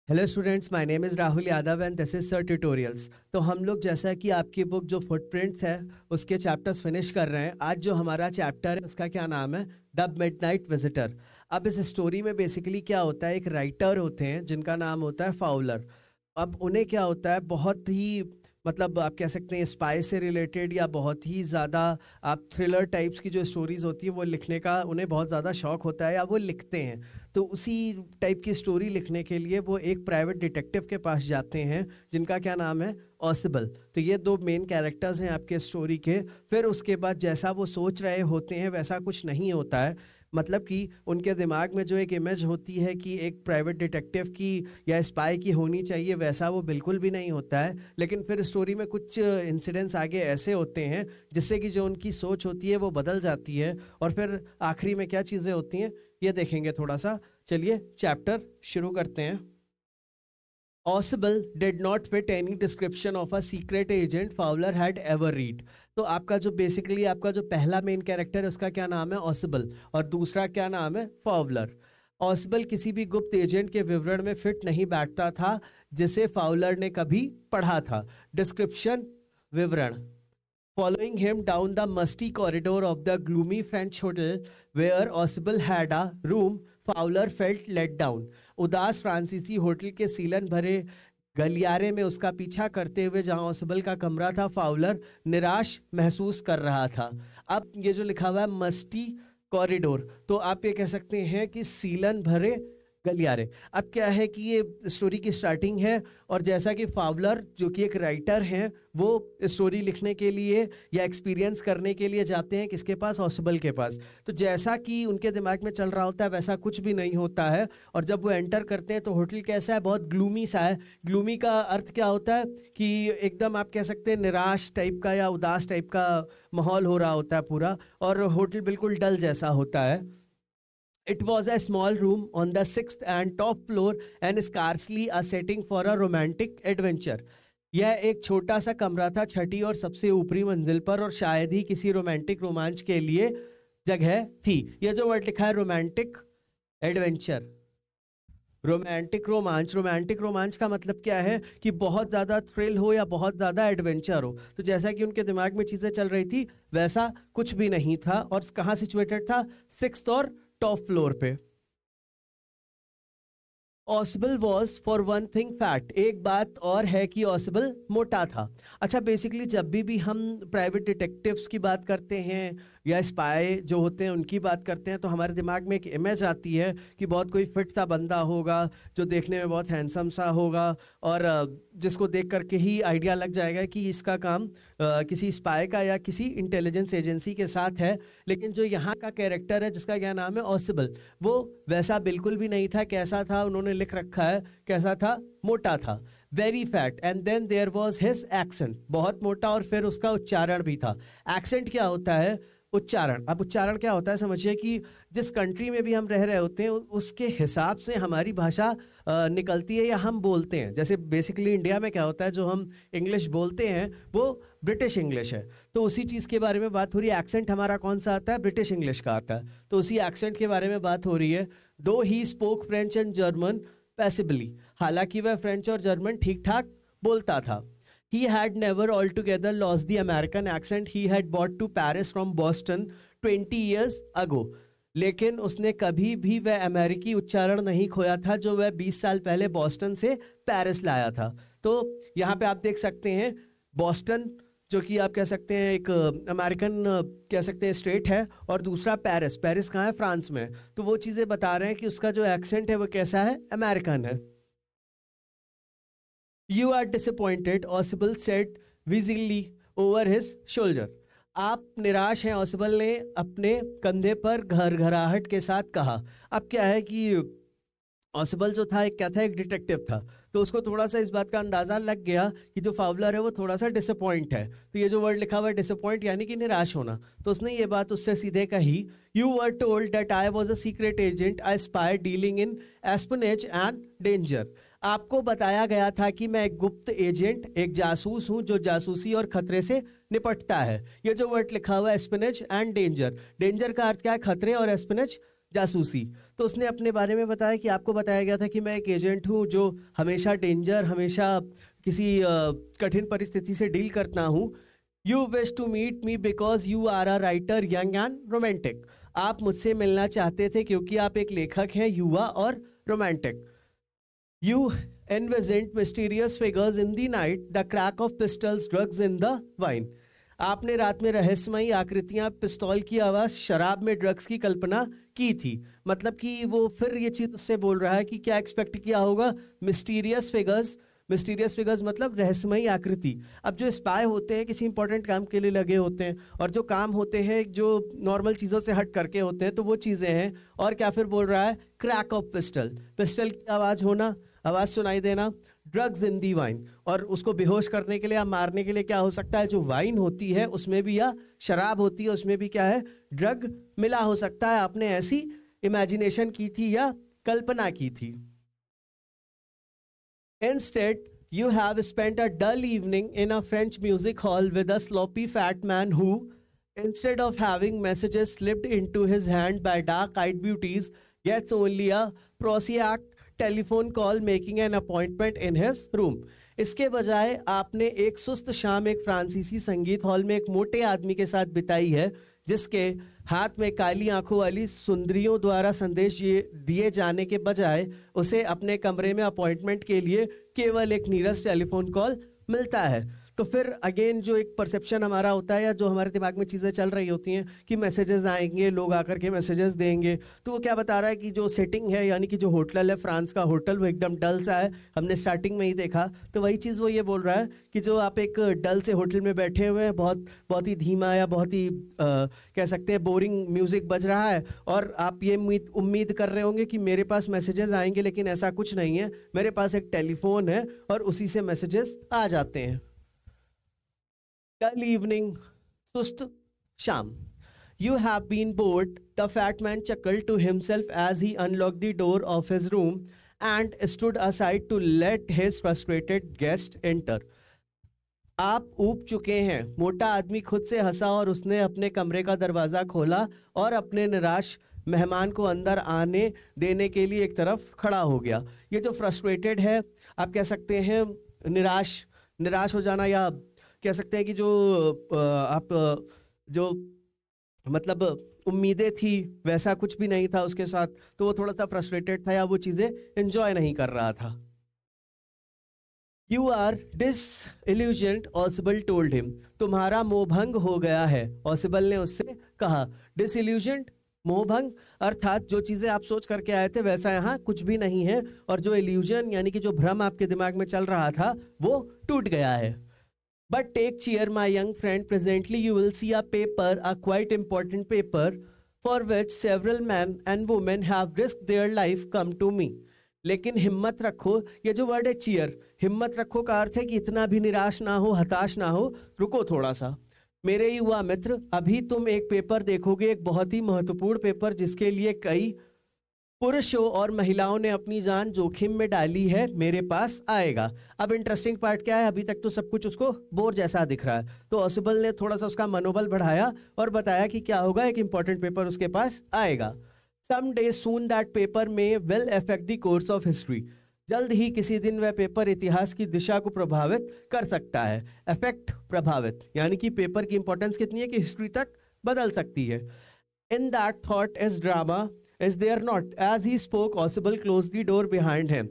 Hello students, my name is Rahul Yadav and this is sir tutorials. तो हम लोग जैसा कि आपकी बुक जो फुटप्रिंट्स है उसके चैप्टर्स फिनिश कर रहे हैं। आज जो हमारा चैप्टर है उसका क्या नाम है, द मिडनाइट विजिटर। अब इस स्टोरी में बेसिकली क्या होता है, एक राइटर होते हैं जिनका नाम होता है फाउलर। अब उन्हें क्या होता है, बहुत ही मतलब आप कह सकते हैं स्पाई से रिलेटेड या बहुत ही ज़्यादा आप थ्रिलर टाइप्स की जो स्टोरीज़ होती है वो लिखने का उन्हें बहुत ज़्यादा शौक होता है या वो लिखते हैं। तो उसी टाइप की स्टोरी लिखने के लिए वो एक प्राइवेट डिटेक्टिव के पास जाते हैं जिनका क्या नाम है, ऑसिबल। तो ये दो मेन कैरेक्टर्स हैं आपके स्टोरी के। फिर उसके बाद जैसा वो सोच रहे होते हैं वैसा कुछ नहीं होता है। मतलब कि उनके दिमाग में जो एक इमेज होती है कि एक प्राइवेट डिटेक्टिव की या स्पाई की होनी चाहिए, वैसा वो बिल्कुल भी नहीं होता है। लेकिन फिर स्टोरी में कुछ इंसिडेंट्स आगे ऐसे होते हैं जिससे कि जो उनकी सोच होती है वो बदल जाती है। और फिर आखिरी में क्या चीज़ें होती हैं ये देखेंगे थोड़ा सा। चलिए चैप्टर शुरू करते हैं। Ausable did not fit any description of a secret agent Fowler had ever read। तो आपका जो बेसिकली आपका जो पहला मेन कैरेक्टर है उसका क्या नाम है, ऑसिबल, और दूसरा क्या नाम है, फाउलर। ऑसिबल किसी भी गुप्त एजेंट के विवरण में फिट नहीं बैठता था जिसे फाउलर ने कभी पढ़ा था। डिस्क्रिप्शन, विवरण। Following him down the musty corridor of the gloomy French hotel where Ausable had a room, Fowler felt let down। उदास फ्रांसीसी होटल के सीलन भरे गलियारे में उसका पीछा करते हुए जहां ऑसिबल का कमरा था, फाउलर निराश महसूस कर रहा था। अब ये जो लिखा हुआ है मस्टी कॉरिडोर, तो आप ये कह सकते हैं कि सीलन भरे गलियारे। अब क्या है कि ये स्टोरी की स्टार्टिंग है और जैसा कि फावलर जो कि एक राइटर हैं वो स्टोरी लिखने के लिए या एक्सपीरियंस करने के लिए जाते हैं किसके पास, ऑसिबल के पास। तो जैसा कि उनके दिमाग में चल रहा होता है वैसा कुछ भी नहीं होता है। और जब वो एंटर करते हैं तो होटल कैसा है, बहुत ग्लूमी सा है। ग्लूमी का अर्थ क्या होता है कि एकदम आप कह सकते हैं निराश टाइप का या उदास टाइप का माहौल हो रहा होता है पूरा, और होटल बिल्कुल डल जैसा होता है। It was a small room on the 6th and top floor and scarcely a setting for a romantic adventure। यह एक छोटा सा कमरा था छठी और सबसे ऊपरी मंजिल पर, और शायद ही किसी रोमांटिक रोमांच के लिए जगह थी। यह जो वर्ड लिखा है रोमांटिक एडवेंचर, रोमांटिक रोमांच का मतलब क्या है कि बहुत ज़्यादा थ्रिल हो या बहुत ज़्यादा एडवेंचर हो। तो जैसा कि उनके दिमाग में चीज़ें चल रही थी वैसा कुछ भी नहीं था। और कहाँ सिचुएटेड था, 6th और टॉप फ्लोर पे। ऑसिबल was for one thing fat. एक बात और है कि ऑसिबल मोटा था। अच्छा, बेसिकली जब भी हम प्राइवेट डिटेक्टिव्स की बात करते हैं या स्पाई जो होते हैं उनकी बात करते हैं तो हमारे दिमाग में एक इमेज आती है कि बहुत कोई फिट सा बंदा होगा जो देखने में बहुत हैंडसम सा होगा और जिसको देख करके ही आइडिया लग जाएगा कि इसका काम किसी स्पाई का या किसी इंटेलिजेंस एजेंसी के साथ है। लेकिन जो यहाँ का कैरेक्टर है जिसका क्या नाम है, ऑसिबल, वो वैसा बिल्कुल भी नहीं था। कैसा था, उन्होंने लिख रखा है कैसा था, मोटा था। Very fat and then there was his accent. बहुत मोटा और फिर उसका उच्चारण भी था। एक्सेंट क्या होता है, उच्चारण। अब उच्चारण क्या होता है, समझिए कि जिस कंट्री में भी हम रह रहे होते हैं उसके हिसाब से हमारी भाषा निकलती है या हम बोलते हैं। जैसे बेसिकली इंडिया में क्या होता है, जो हम इंग्लिश बोलते हैं वो ब्रिटिश इंग्लिश है। तो उसी चीज़ के बारे में बात हो रही है। एक्सेंट हमारा कौन सा आता है, ब्रिटिश इंग्लिश का आता है। तो उसी एक्सेंट के बारे में बात हो रही है। Though he spoke French and German possibly. हालांकि वह फ्रेंच और जर्मन ठीक ठाक बोलता था। He had never altogether lost the American accent he had brought to Paris from Boston 20 years ago। लेकिन उसने कभी भी वह अमेरिकी उच्चारण नहीं खोया था जो वह 20 साल पहले बॉस्टन से पेरिस लाया था। तो यहाँ पे आप देख सकते हैं बॉस्टन जो कि आप कह सकते हैं एक अमेरिकन कह सकते हैं स्टेट है, और दूसरा पेरिस। पेरिस कहाँ है, फ्रांस में। तो वो चीज़ें बता रहे हैं कि उसका जो एक्सेंट है वो कैसा है, अमेरिकन है। You are disappointed, Ausable said visibly over his shoulder। आप निराश हैं, ऑसिबल ने अपने कंधे पर घरघराहट के साथ कहा। अब क्या है कि ऑसिबल जो था क्या था, एक डिटेक्टिव था। तो उसको थोड़ा सा इस बात का अंदाजा लग गया कि जो फावलर है वो थोड़ा सा डिसअपॉइंट है। तो ये जो वर्ड लिखा हुआ है डिसअपॉइंट यानी कि निराश होना, तो उसने ये बात उससे सीधे कही। You were told that I was a secret agent, I spy dealing in espionage and danger. आपको बताया गया था कि मैं एक गुप्त एजेंट, एक जासूस हूं जो जासूसी और खतरे से निपटता है। ये जो वर्ड लिखा हुआ है एस्पिनेज एंड डेंजर, डेंजर का अर्थ क्या है, खतरे, और एस्पिनेज जासूसी। तो उसने अपने बारे में बताया कि आपको बताया गया था कि मैं एक एजेंट हूँ जो हमेशा डेंजर, हमेशा किसी कठिन परिस्थिति से डील करता हूँ। You wish to meet me because you are a writer, young and romantic. आप मुझसे मिलना चाहते थे क्योंकि आप एक लेखक हैं, युवा और romantic. You envisioned mysterious figures in the night, the crack of pistols, drugs in the wine. आपने रात में रहस्यमयी आकृतियां, पिस्तौल की आवाज, शराब में ड्रग्स की कल्पना की थी। मतलब कि वो फिर ये चीज उससे बोल रहा है कि क्या एक्सपेक्ट किया होगा, मिस्टीरियस फिगर्स। मिस्टीरियस फिगर्स मतलब रहस्यमयी आकृति। अब जो स्पाई होते हैं किसी इंपॉर्टेंट काम के लिए लगे होते हैं, और जो काम होते हैं जो नॉर्मल चीज़ों से हट करके होते हैं, तो वो चीज़ें हैं। और क्या फिर बोल रहा है, क्रैक ऑफ पिस्टल, पिस्टल की आवाज़ होना, आवाज़ सुनाई देना, ड्रग्स इन दी वाइन, और उसको बेहोश करने के लिए या मारने के लिए क्या हो सकता है, जो वाइन होती है उसमें भी, या शराब होती है उसमें भी क्या है, ड्रग मिला हो सकता है। आपने ऐसी इमेजिनेशन की थी या कल्पना की थी। Instead, you have spent a dull evening in a French music hall with a sloppy fat man who, instead of having messages slipped into his hand by dark-eyed beauties, gets only a prosaic telephone call making an appointment in his room. इसके बजाय आपने एक सुस्त शाम एक फ्रांसीसी संगीत hall में एक मोटे आदमी के साथ बिताई है, जिसके हाथ में काली आंखों वाली सुंदरियों द्वारा संदेश दिए जाने के बजाय उसे अपने कमरे में अपॉइंटमेंट के लिए केवल एक नीरस टेलीफोन कॉल मिलता है। तो फिर अगेन जो एक परसेप्शन हमारा होता है, या जो हमारे दिमाग में चीज़ें चल रही होती हैं कि मैसेजेस आएंगे, लोग आकर के मैसेजेस देंगे, तो वो क्या बता रहा है कि जो सेटिंग है, यानी कि जो होटल है, फ्रांस का होटल, वो एकदम डल सा है। हमने स्टार्टिंग में ही देखा, तो वही चीज़ वो ये बोल रहा है कि जो आप एक डल से होटल में बैठे हुए हैं, बहुत ही धीमा या बहुत ही कह सकते हैं बोरिंग म्यूज़िक बज रहा है, और आप ये उम्मीद कर रहे होंगे कि मेरे पास मैसेजेस आएंगे, लेकिन ऐसा कुछ नहीं है। मेरे पास एक टेलीफोन है और उसी से मैसेजेस आ जाते हैं। Dull evening, sust sham. You have been bored, the fat man chuckled to himself as he unlocked the door of his room and stood aside to let his frustrated guest enter. आप ऊब चुके हैं, मोटा आदमी खुद से हंसा और उसने अपने कमरे का दरवाज़ा खोला और अपने निराश मेहमान को अंदर आने देने के लिए एक तरफ खड़ा हो गया। ये जो फ्रस्ट्रेटेड है, आप कह सकते हैं निराश हो जाना, या कह सकते हैं कि जो आप जो मतलब उम्मीदें थी वैसा कुछ भी नहीं था उसके साथ, तो वो थोड़ा सा फ्रस्ट्रेटेड था या वो चीज़ें एंजॉय नहीं कर रहा था। You are disillusioned, ऑसिबल told him. तुम्हारा मोहभंग हो गया है, ऑसिबल ने उससे कहा। डिसइल्यूजन्ड, मोहभंग, अर्थात जो चीज़ें आप सोच करके आए थे वैसा यहाँ कुछ भी नहीं है, और जो इल्यूजन यानी कि जो भ्रम आपके दिमाग में चल रहा था वो टूट गया है। But take cheer, my young friend. Presently you will see a paper, a quite important paper, for which several men and women have risked their life come to me. लेकिन हिम्मत रखो, ये जो वर्ड है चीयर, हिम्मत रखो का अर्थ है कि इतना भी निराश ना हो, हताश ना हो, रुको थोड़ा सा। मेरे युवा मित्र, अभी तुम एक पेपर देखोगे, एक बहुत ही महत्वपूर्ण पेपर, जिसके लिए कई पुरुषों और महिलाओं ने अपनी जान जोखिम में डाली है, मेरे पास आएगा। अब इंटरेस्टिंग पार्ट क्या है, अभी तक तो सब कुछ उसको बोर जैसा दिख रहा है, तो ऑसिबल ने थोड़ा सा उसका मनोबल बढ़ाया और बताया कि क्या होगा, एक इंपॉर्टेंट पेपर उसके पास आएगा। Some day soon that paper may will affect the course of history. जल्द ही किसी दिन वह पेपर इतिहास की दिशा को प्रभावित कर सकता है। अफेक्ट, प्रभावित, यानी कि पेपर की इंपॉर्टेंस कितनी है कि हिस्ट्री तक बदल सकती है। In that thought is drama Is there not? As he spoke, Ausable closed the door behind him.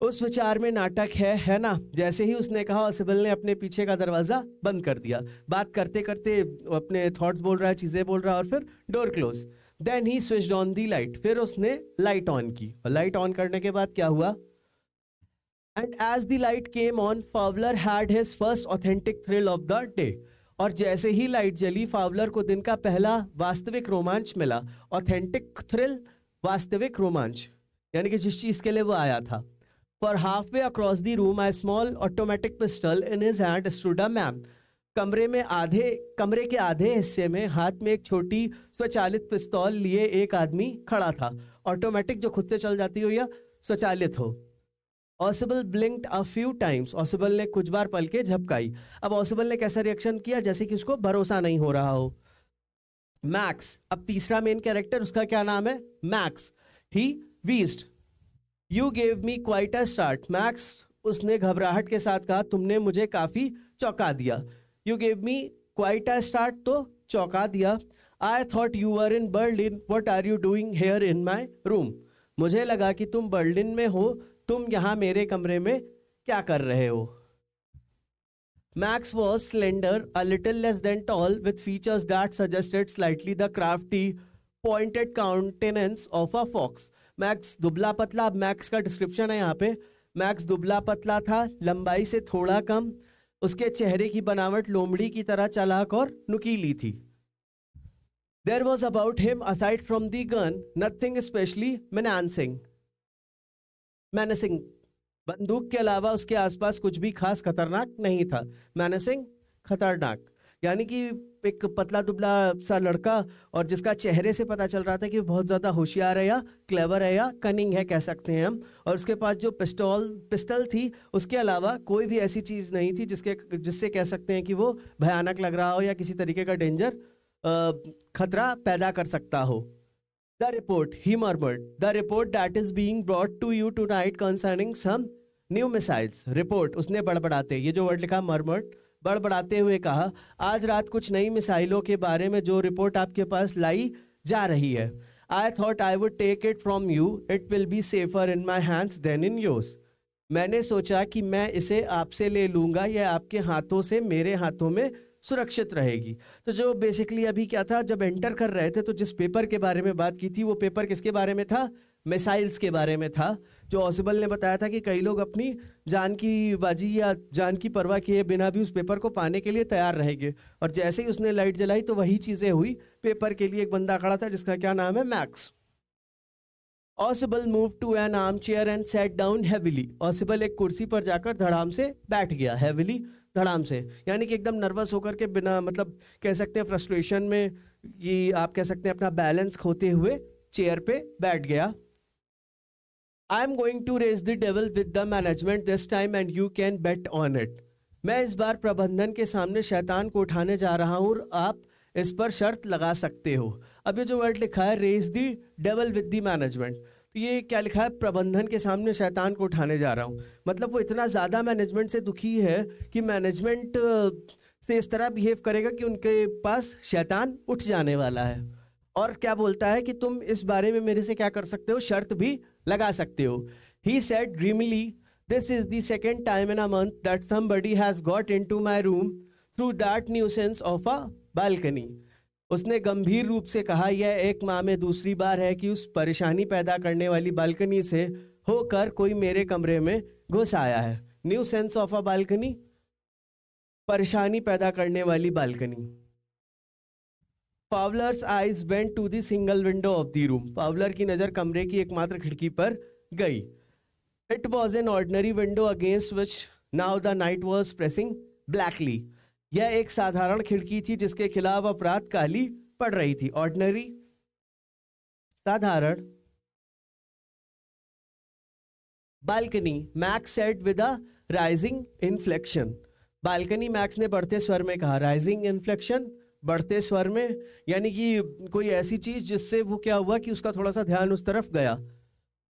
उस विचार में नाटक है ना? जैसे ही उसने कहा, ऑसिबल ने अपने पीछे का दरवाजा बंद कर दिया। बात करते करते अपने थॉट्स बोल रहा है, चीजें बोल रहा है, और फिर door close. Then he switched on the light, फिर उसने लाइट ऑन की, और लाइट ऑन करने के बाद क्या हुआ? And as the light came on, Fowler had his first authentic thrill of the day. और जैसे ही लाइट जली, फावलर को दिन का पहला वास्तविक रोमांच मिला। ऑथेंटिक थ्रिल, वास्तविक रोमांच, यानी कि जिस चीज के लिए वो आया था। For half way across the room, a small automatic pistol in his hand stood a man. कमरे के आधे हिस्से में हाथ में एक छोटी स्वचालित पिस्तौल लिए एक आदमी खड़ा था। ऑटोमेटिक जो खुद से चल जाती हो या स्वचालित हो। ऑसिबल ब्लिंक्ड अ फ्यू टाइम्स, ऑसिबल ने कुछ बार पलकें झपकाई। अब ऑसिबल ने कैसा रिएक्शन किया, जैसे कि उसको भरोसा नहीं हो रहा हो। मैक्स, अब तीसरा मेन कैरेक्टर, उसका क्या नाम है? Max. He wheezed, you gave me quite a start. Max, उसने घबराहट के साथ कहा, तुमने मुझे काफी चौंका दिया। You gave me quite a start, तो चौंका दिया। I thought you were in Berlin, what are you doing here in my room. मुझे लगा कि तुम बर्लिन में हो, तुम यहाँ मेरे कमरे में क्या कर रहे हो? Max was slender, a little less than tall, with features that suggested slightly the crafty, pointed countenance of a fox. Max दुबला पतला, अब मैक्स का डिस्क्रिप्शन है यहाँ पे। मैक्स दुबला पतला था, लंबाई से थोड़ा कम, उसके चेहरे की बनावट लोमड़ी की तरह चालाक और नुकीली थी। There was about him, aside from the gun, nothing especially menacing. बंदूक के अलावा उसके आसपास कुछ भी खास खतरनाक नहीं था। मैनेसिंग, खतरनाक, यानी कि एक पतला दुबला सा लड़का और जिसका चेहरे से पता चल रहा था कि बहुत ज़्यादा होशियार है या क्लेवर है या कनिंग है, कह सकते हैं हम। और उसके पास जो पिस्टल थी, उसके अलावा कोई भी ऐसी चीज़ नहीं थी जिससे कह सकते हैं कि वो भयानक लग रहा हो या किसी तरीके का डेंजर, खतरा पैदा कर सकता हो। The report, he murmured, the report that is being brought to you tonight concerning some new missiles. Report, उसने बड़बड़ाते, ये जो वर्ड लिखा murmured, बड़बड़ाते हुए कहा, आज रात कुछ नई मिसाइलों के बारे में जो रिपोर्ट आपके पास लाई जा रही है। I thought I would take it from you. It will be safer in my hands than in yours. मैंने सोचा कि मैं इसे आपसे ले लूँगा, यह आपके हाथों से मेरे हाथों में सुरक्षित रहेगी। तो जो बेसिकली अभी क्या था, जब एंटर कर रहे थे तो जिस पेपर के बारे में बात की थी, वो पेपर किसके बारे में था? मिसाइल्स के बारे में था। जो ऑसिबल ने बताया था कि कई लोग अपनी जान की बाजी या जान की परवाह किए बिना भी उस पेपर को पाने के लिए तैयार रहेंगे। और जैसे ही उसने लाइट जलाई तो वही चीज़ें हुई। पेपर के लिए एक बंदा खड़ा था जिसका क्या नाम है? Max. Ossible move to an armchair and set down heavily. Ossible एक कुर्सी पर जाकर धड़ाम से बैठ गया। हैविली, धड़ाम से, यानी कि एकदम नर्वस होकर के, बिना मतलब कह सकते हैं फ्रस्ट्रेशन में, ये आप कह सकते हैं अपना बैलेंस खोते हुए चेयर पे बैठ गया। I am going to raise the devil with the management this time and you can bet on it. मैं इस बार प्रबंधन के सामने शैतान को उठाने जा रहा हूँ और आप इस पर शर्त लगा सकते हो। अब ये जो वर्ड लिखा है raise the devil with the management, तो ये क्या लिखा है? प्रबंधन के सामने शैतान को उठाने जा रहा हूँ। मतलब वो इतना ज़्यादा मैनेजमेंट से दुखी है कि मैनेजमेंट से इस तरह बिहेव करेगा कि उनके पास शैतान उठ जाने वाला है। और क्या बोलता है कि तुम इस बारे में मेरे से क्या कर सकते हो? शर्त भी लगा सकते हो। He said dreamily, this is the second time in a month that somebody has got into my room through that nuisance of a balcony. उसने गंभीर रूप से कहा, यह एक माह में दूसरी बार है कि उस परेशानी पैदा करने वाली बालकनी से होकर कोई मेरे कमरे में घुस आया है। न्यूसेंस ऑफ अ बालकनी, परेशानी पैदा करने वाली balcony. Fowler's eyes went to the single window of the room. Fowler की नजर कमरे की एकमात्र खिड़की पर गई। It was an ordinary window against which now the night was pressing blackly. यह एक साधारण खिड़की थी जिसके खिलाफ अपराध काली पड़ रही थी। ऑर्डिनरी, साधारण। Balcony, max said with a rising inflection. Balcony, max ने बढ़ते स्वर में कहा। राइजिंग इन्फ्लेक्शन, बढ़ते स्वर में, यानी कि कोई ऐसी चीज जिससे वो क्या हुआ कि उसका थोड़ा सा ध्यान उस तरफ गया।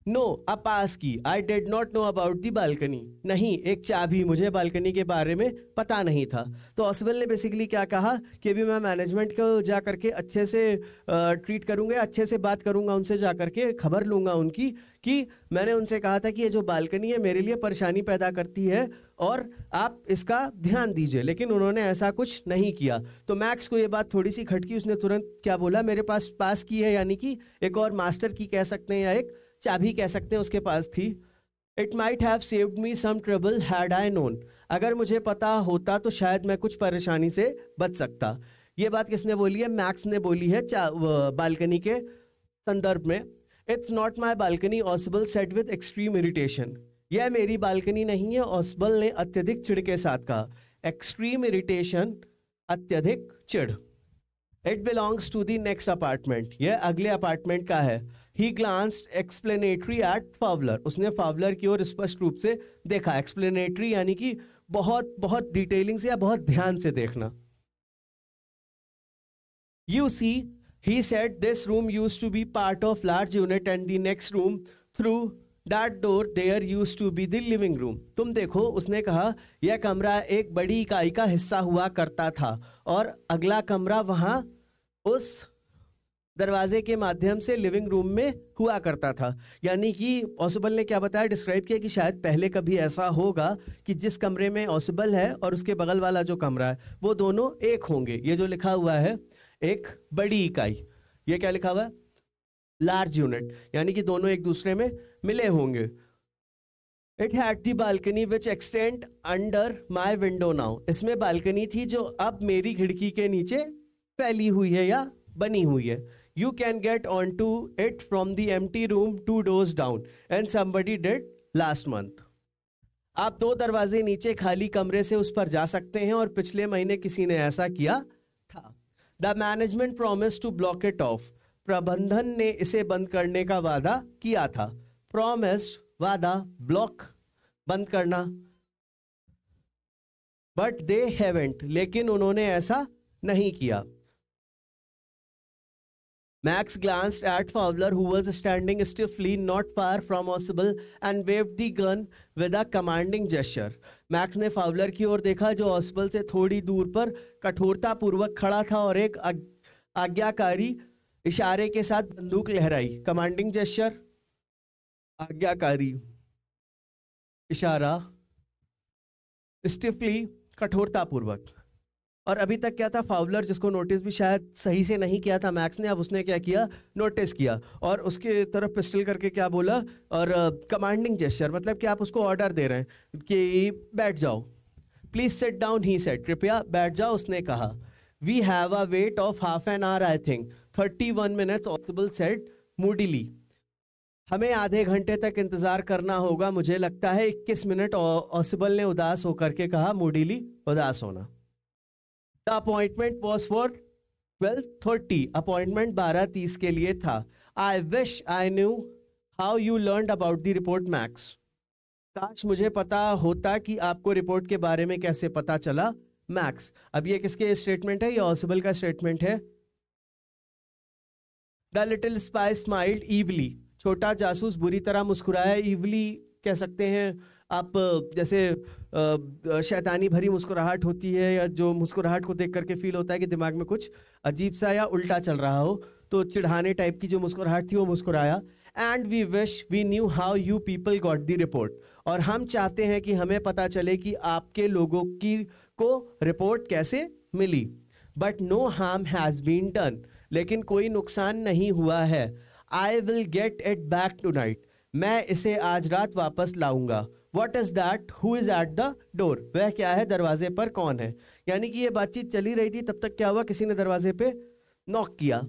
नो, अ पास की। I did not know about the balcony. नहीं, एक चाबी, मुझे बालकनी के बारे में पता नहीं था। तो ऑसिबल ने बेसिकली क्या कहा कि अभी मैं मैनेजमेंट को जा करके अच्छे से ट्रीट करूंगा, अच्छे से बात करूंगा उनसे, जा करके खबर लूंगा उनकी कि मैंने उनसे कहा था कि ये जो बालकनी है मेरे लिए परेशानी पैदा करती है और आप इसका ध्यान दीजिए। लेकिन उन्होंने ऐसा कुछ नहीं किया। तो मैक्स को ये बात थोड़ी सी खटकी। उसने तुरंत क्या बोला? मेरे पास की है, यानी कि एक और मास्टर की कह सकते हैं या एक चाबी कह सकते हैं उसके पास थी। It might have saved me some trouble had I known. अगर मुझे पता होता तो शायद मैं कुछ परेशानी से बच सकता। ये बात किसने बोली है? मैक्स ने बोली है बालकनी के संदर्भ में। It's not my balcony, ऑसिबल said with extreme irritation. यह मेरी बालकनी नहीं है, ऑसिबल ने अत्यधिक चिढ़ के साथ कहा। एक्सट्रीम इरिटेशन, अत्यधिक चिढ़। It belongs to the next apartment. यह अगले अपार्टमेंट का है। He glanced explanatory at Fowler. उसने फावलर की ओर स्पष्ट रूप से देखा। एक्सप्लेनेटरी यानी कि बहुत डिटेलिंग से या बहुत ध्यान से देखना। You see, He said this room used to be part of large unit and the next room through that door there used to be the living room. तुम देखो, उसने कहा यह कमरा एक बड़ी इकाई का हिस्सा हुआ करता था और अगला कमरा वहां उस दरवाजे के माध्यम से लिविंग रूम में हुआ करता था. यानी कि ऑसिबल ने क्या बताया, डिस्क्राइब किया कि शायद पहले कभी ऐसा होगा कि जिस कमरे में ऑसिबल है और उसके बगल वाला जो कमरा है वो दोनों एक होंगे. ये जो लिखा हुआ है एक बड़ी इकाई, ये क्या लिखा हुआ है, लार्ज यूनिट, यानी कि दोनों एक दूसरे में मिले होंगे. It had the balcony which extend under my window now. इसमें बालकनी थी जो अब मेरी खिड़की के नीचे फैली हुई है या बनी हुई है. You can get onto it from the empty room 2 doors down and somebody did last month. आप 2 दरवाजे नीचे खाली कमरे से उस पर जा सकते हैं और पिछले महीने किसी ने ऐसा किया था. The management promised to block it off. प्रबंधन ने इसे बंद करने का वादा किया था. Promised वादा, block बंद करना. But they haven't. लेकिन उन्होंने ऐसा नहीं किया. Max glanced at Fowler, who was standing stiffly not far from Oswald, and waved the gun with a commanding gesture. Max ने फावलर की ओर देखा जो ऑसबल से थोड़ी दूर पर कठोरता पूर्वक खड़ा था और एक आज्ञाकारी इशारे के साथ बंदूक लहराई. कमांडिंग जेस्चर, आज्ञाकारी इशारा, स्टिफली कठोरता पूर्वक. और अभी तक क्या था, फावलर जिसको नोटिस भी शायद सही से नहीं किया था मैक्स ने, अब उसने क्या किया, नोटिस किया और उसके तरफ पिस्टल करके क्या बोला, और कमांडिंग जेस्चर मतलब कि आप उसको ऑर्डर दे रहे हैं कि बैठ जाओ. Please sit down he said, कृपया बैठ जाओ उसने कहा. We have a wait of half an hour I think 31 minutes ऑसिबल सेड मूडीली. हमें आधे घंटे तक इंतजार करना होगा, मुझे लगता है 21 मिनट, ऑसिबल ने उदास होकर के कहा, मूडीली उदास होना. The appointment was for 12:30. Appointment 12:30 के लिए था. I wish I knew how you learned about the report, Max. काश मुझे पता होता कि आपको रिपोर्ट के बारे में कैसे पता चला, मैक्स. अब ये किसके स्टेटमेंट है, ये ऑसिबल का स्टेटमेंट है. The little spy smiled evilly. छोटा जासूस बुरी तरह मुस्कुराया. evilly कह सकते हैं आप, जैसे शैतानी भरी मुस्कुराहट होती है या जो मुस्कुराहट को देख करके फील होता है कि दिमाग में कुछ अजीब सा या उल्टा चल रहा हो, तो चिढ़ाने टाइप की जो मुस्कुराहट थी वो मुस्कुराया. And we wish we knew how you people got the report. और हम चाहते हैं कि हमें पता चले कि आपके लोगों की को रिपोर्ट कैसे मिली. But no harm has been done. लेकिन कोई नुकसान नहीं हुआ है. I will get it back tonight. मैं इसे आज रात वापस लाऊंगा. What is that? Who is at the door? वह क्या है, दरवाजे पर कौन है. यानी कि ये बातचीत चली रही थी, तब तक क्या हुआ, किसी ने दरवाजे पे नॉक किया.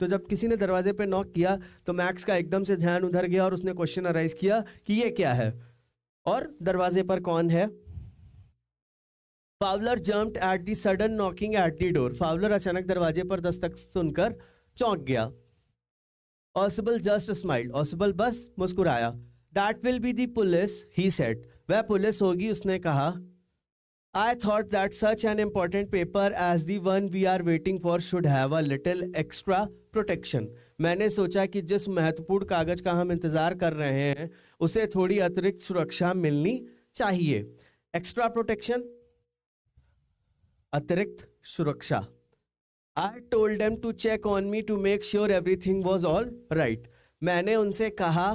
तो जब किसी ने दरवाजे पे नॉक किया तो मैक्स का एकदम से ध्यान उधर गया और उसने क्वेश्चन अराइज किया कि ये क्या है और दरवाजे पर कौन है. Fowler jumped at the sudden knocking at the door. Fowler अचानक दरवाजे पर दस्तक सुनकर चौंक गया. ऑसिबल जस्ट स्माइल्ड. ऑसिबल बस मुस्कुराया. That will be the police, he said. वह पुलिस होगी, उसने कहा. I thought that such an important paper as the one we are waiting for should have a little extra protection. मैंने सोचा कि जिस महत्वपूर्ण कागज का हम इंतजार कर रहे हैं उसे थोड़ी अतिरिक्त सुरक्षा मिलनी चाहिए. एक्स्ट्रा प्रोटेक्शन, अतिरिक्त सुरक्षा. I told them to check on me to make sure everything was all right. मैंने उनसे कहा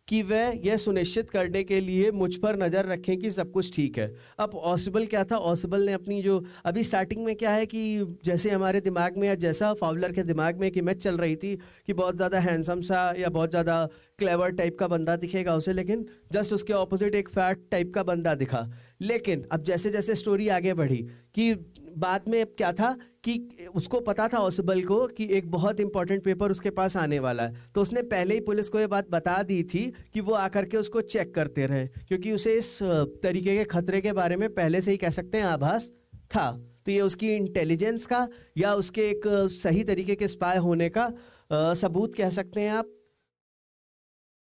कि वह यह सुनिश्चित करने के लिए मुझ पर नज़र रखें कि सब कुछ ठीक है. अब ऑसिबल क्या था, ऑसिबल ने अपनी जो अभी स्टार्टिंग में क्या है कि जैसे हमारे दिमाग में या जैसा फावलर के दिमाग में एक इमेज चल रही थी कि बहुत ज़्यादा हैंडसम सा या बहुत ज़्यादा क्लेवर टाइप का बंदा दिखेगा उसे, लेकिन जस्ट उसके ऑपोजिट एक फैट टाइप का बंदा दिखा. लेकिन अब जैसे जैसे स्टोरी आगे बढ़ी कि बाद में क्या था कि उसको पता था ऑसिबल को कि एक बहुत इंपॉर्टेंट पेपर उसके पास आने वाला है, तो उसने पहले ही पुलिस को ये बात बता दी थी कि वो आकर के उसको चेक करते रहे, क्योंकि उसे इस तरीके के खतरे के बारे में पहले से ही कह सकते हैं आभास था. तो ये उसकी इंटेलिजेंस का या उसके एक सही तरीके के स्पाई होने का सबूत कह सकते हैं आप.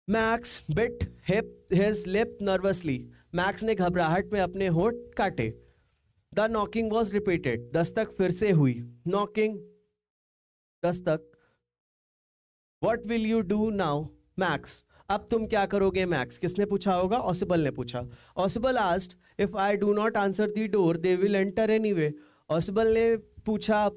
Max bit his lip nervously. Max ने घबराहट में अपने होंठ काटे. The knocking was repeated. Dastak फिर से हुई. Knocking, Dastak. What will you do now max, अब तुम क्या करोगे मैक्स? किसने पूछा होगा? ऑसिबल ने पूछा। ऑसिबल asked if I do not answer the door they will enter anyway. ऑसिबल ने पूछा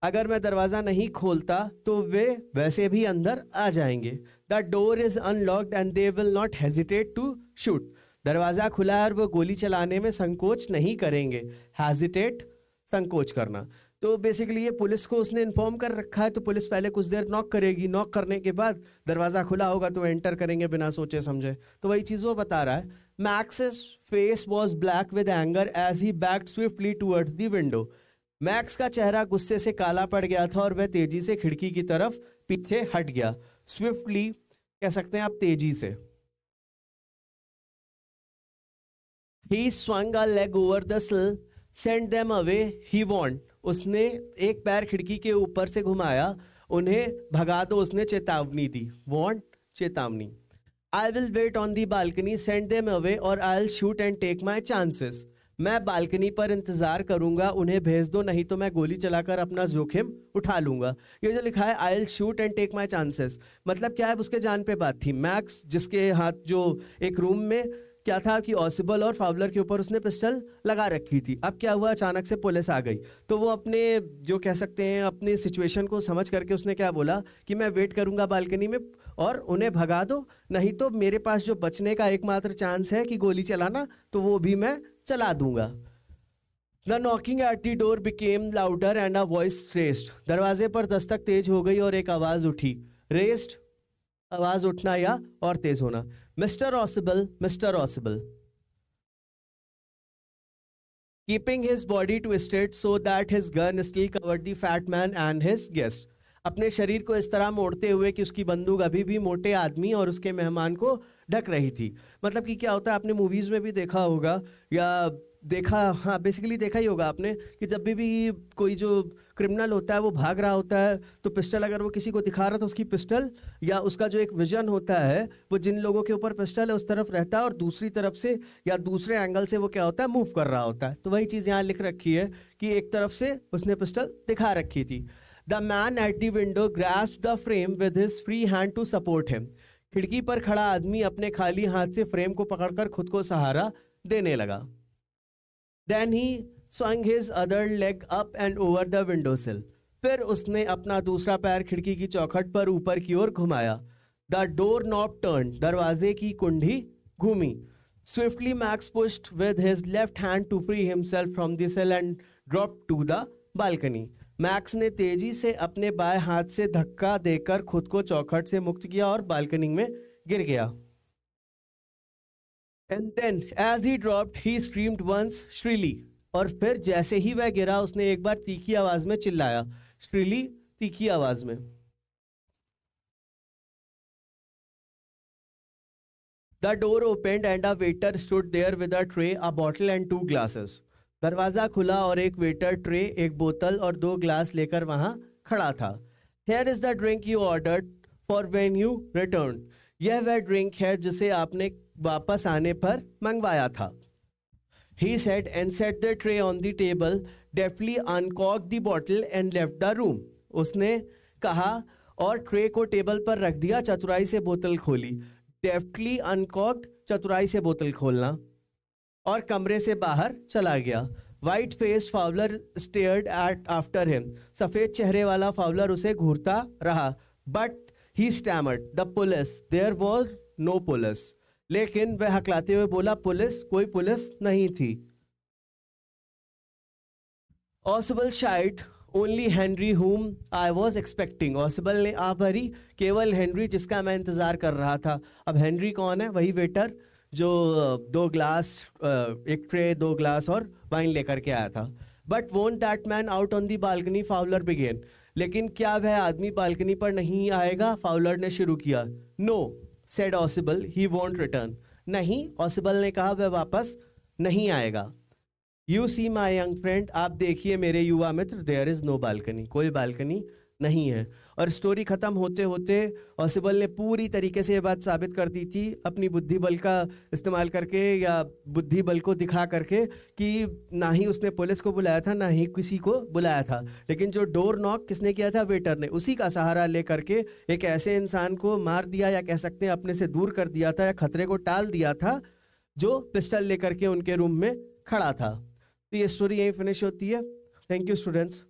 अगर मैं दरवाजा नहीं खोलता तो वे वैसे भी अंदर आ जाएंगे। The door is unlocked and they will not hesitate to shoot, दरवाजा खुला है और वो गोली चलाने में संकोच नहीं करेंगे। हेजिटेट, संकोच करना। तो बेसिकली ये पुलिस को उसने इन्फॉर्म कर रखा है, तो पुलिस पहले कुछ देर नॉक करेगी, नॉक करने के बाद दरवाजा खुला होगा तो एंटर करेंगे बिना सोचे समझे। तो वही चीज वो बता रहा है। Max's face was black with anger as he backed swiftly towards the window. Max का चेहरा गुस्से से काला पड़ गया था और वह तेजी से खिड़की की तरफ पीछे हट गया। स्विफ्टली कह सकते हैं आप तेजी से। He swung a leg over the sill, sent them away, he warned. उसने एक पैर खिड़की के ऊपर से घुमाया, उन्हें भगा दो, उसने चेतावनी दी। वांट, चेतावनी। I will wait on the balcony, send them away, or I'll shoot and take my chances. मैं बालकनी पर इंतजार करूंगा, उन्हें भेज दो, नहीं तो मैं गोली चलाकर अपना जोखिम उठा लूंगा। ये जो लिखा है I'll shoot and take my chances, मतलब क्या है? उसके जान पे बात थी। मैक्स जिसके हाथ जो एक रूम में क्या था कि ऑसिबल और फाउलर के ऊपर उसने पिस्टल लगा रखी थी। अब क्या हुआ, अचानक से पुलिस आ गई, तो वो अपने जो कह सकते हैं अपने सिचुएशन को समझ करके उसने क्या बोला कि मैं वेट करूंगा बालकनी में और उन्हें भगा दो, नहीं तो मेरे पास जो बचने का एकमात्र चांस है कि गोली चलाना, तो वो भी मैं चला दूंगा। The knocking at the door became louder and a voice raised. दरवाजे पर दस्तक तेज हो गई और एक आवाज उठी। Raised, आवाज उठना या और तेज होना। Mister ऑसिबल, mister ऑसिबल। Keeping his body twisted so that his gun still covered the fat man and his guest. अपने शरीर को इस तरह मोड़ते हुए कि उसकी बंदूक अभी भी मोटे आदमी और उसके मेहमान को ढक रही थी। मतलब कि क्या होता है, आपने मूवीज में भी देखा होगा या देखा, हाँ बेसिकली देखा ही होगा आपने कि जब भी कोई जो क्रिमिनल होता है वो भाग रहा होता है तो पिस्टल अगर वो किसी को दिखा रहा तो उसकी पिस्टल या उसका जो एक विजन होता है वो जिन लोगों के ऊपर पिस्टल है उस तरफ रहता है और दूसरी तरफ से या दूसरे एंगल से वो क्या होता है, मूव कर रहा होता है। तो वही चीज़ यहाँ लिख रखी है कि एक तरफ से उसने पिस्टल दिखा रखी थी। The man at the window grasped the frame with his free hand to support him. खिड़की पर खड़ा आदमी अपने खाली हाथ से फ्रेम को पकड़कर खुद को सहारा देने लगा। Then he swung his other leg up and over the windowsill. फिर उसने अपना दूसरा पैर खिड़की की चौखट पर ऊपर की ओर घुमाया। The door knob turned. दरवाजे की कुंडी घूमी। Swiftly Max pushed with his left hand to free himself from the sill and dropped to the balcony. Max ने तेजी से अपने बाएं हाथ से धक्का देकर खुद को चौखट से मुक्त किया और बालकनी में गिर गया। And then, as he dropped, he screamed once shrilly. और फिर जैसे ही वह गिरा उसने एक बार तीखी आवाज में चिल्लाया। shrilly, तीखी आवाज में। The door opened and a waiter stood there with a tray, a bottle and 2 glasses. दरवाजा खुला और एक वेटर ट्रे, एक बोतल और 2 ग्लास लेकर वहां खड़ा था। Here is the drink you ordered for when you returned. यह वह ड्रिंक है जिसे आपने वापस आने पर मंगवाया था। He said and set the tray on the table, deftly uncorked the bottle and left the room. उसने कहा और ट्रे को टेबल पर रख दिया, चतुराई से बोतल खोली। Deftly uncorked, चतुराई से बोतल खोलना, और कमरे से बाहर चला गया। White faced Fowler stared at after him. सफेद चेहरे वाला फाउलर उसे घूरता रहा। But he stammered, the police, there was no police. लेकिन वह हकलाते हुए बोला, पुलिस, कोई पुलिस नहीं थी। Oswald shied, only Henry whom I was expecting. Oswald ने आ भरी, केवल हेनरी जिसका मैं इंतजार कर रहा था। अब हेनरी कौन है? वही वेटर जो 2 ग्लास, एक ट्रे, 2 ग्लास और वाइन लेकर के आया था। But won't that man out on the balcony? Fowler began. लेकिन क्या वह आदमी बालकनी पर नहीं आएगा? फाउलर ने शुरू किया। No, said Oswald, he won't return. नहीं, Oswald ने कहा, वह वापस नहीं आएगा। You see my young friend, आप देखिए मेरे युवा मित्र, there is no balcony. कोई बालकनी नहीं है। और स्टोरी खत्म होते होते ऑसिबल ने पूरी तरीके से ये बात साबित कर दी थी अपनी बुद्धि बल का इस्तेमाल करके या बुद्धि बल को दिखा करके कि ना ही उसने पुलिस को बुलाया था ना ही किसी को बुलाया था, लेकिन जो डोर नॉक किसने किया था, वेटर ने, उसी का सहारा ले करके एक ऐसे इंसान को मार दिया या कह सकते हैं अपने से दूर कर दिया था या खतरे को टाल दिया था जो पिस्टल लेकर के उनके रूम में खड़ा था। तो ये स्टोरी यहीं फिनिश होती है। Thank you students.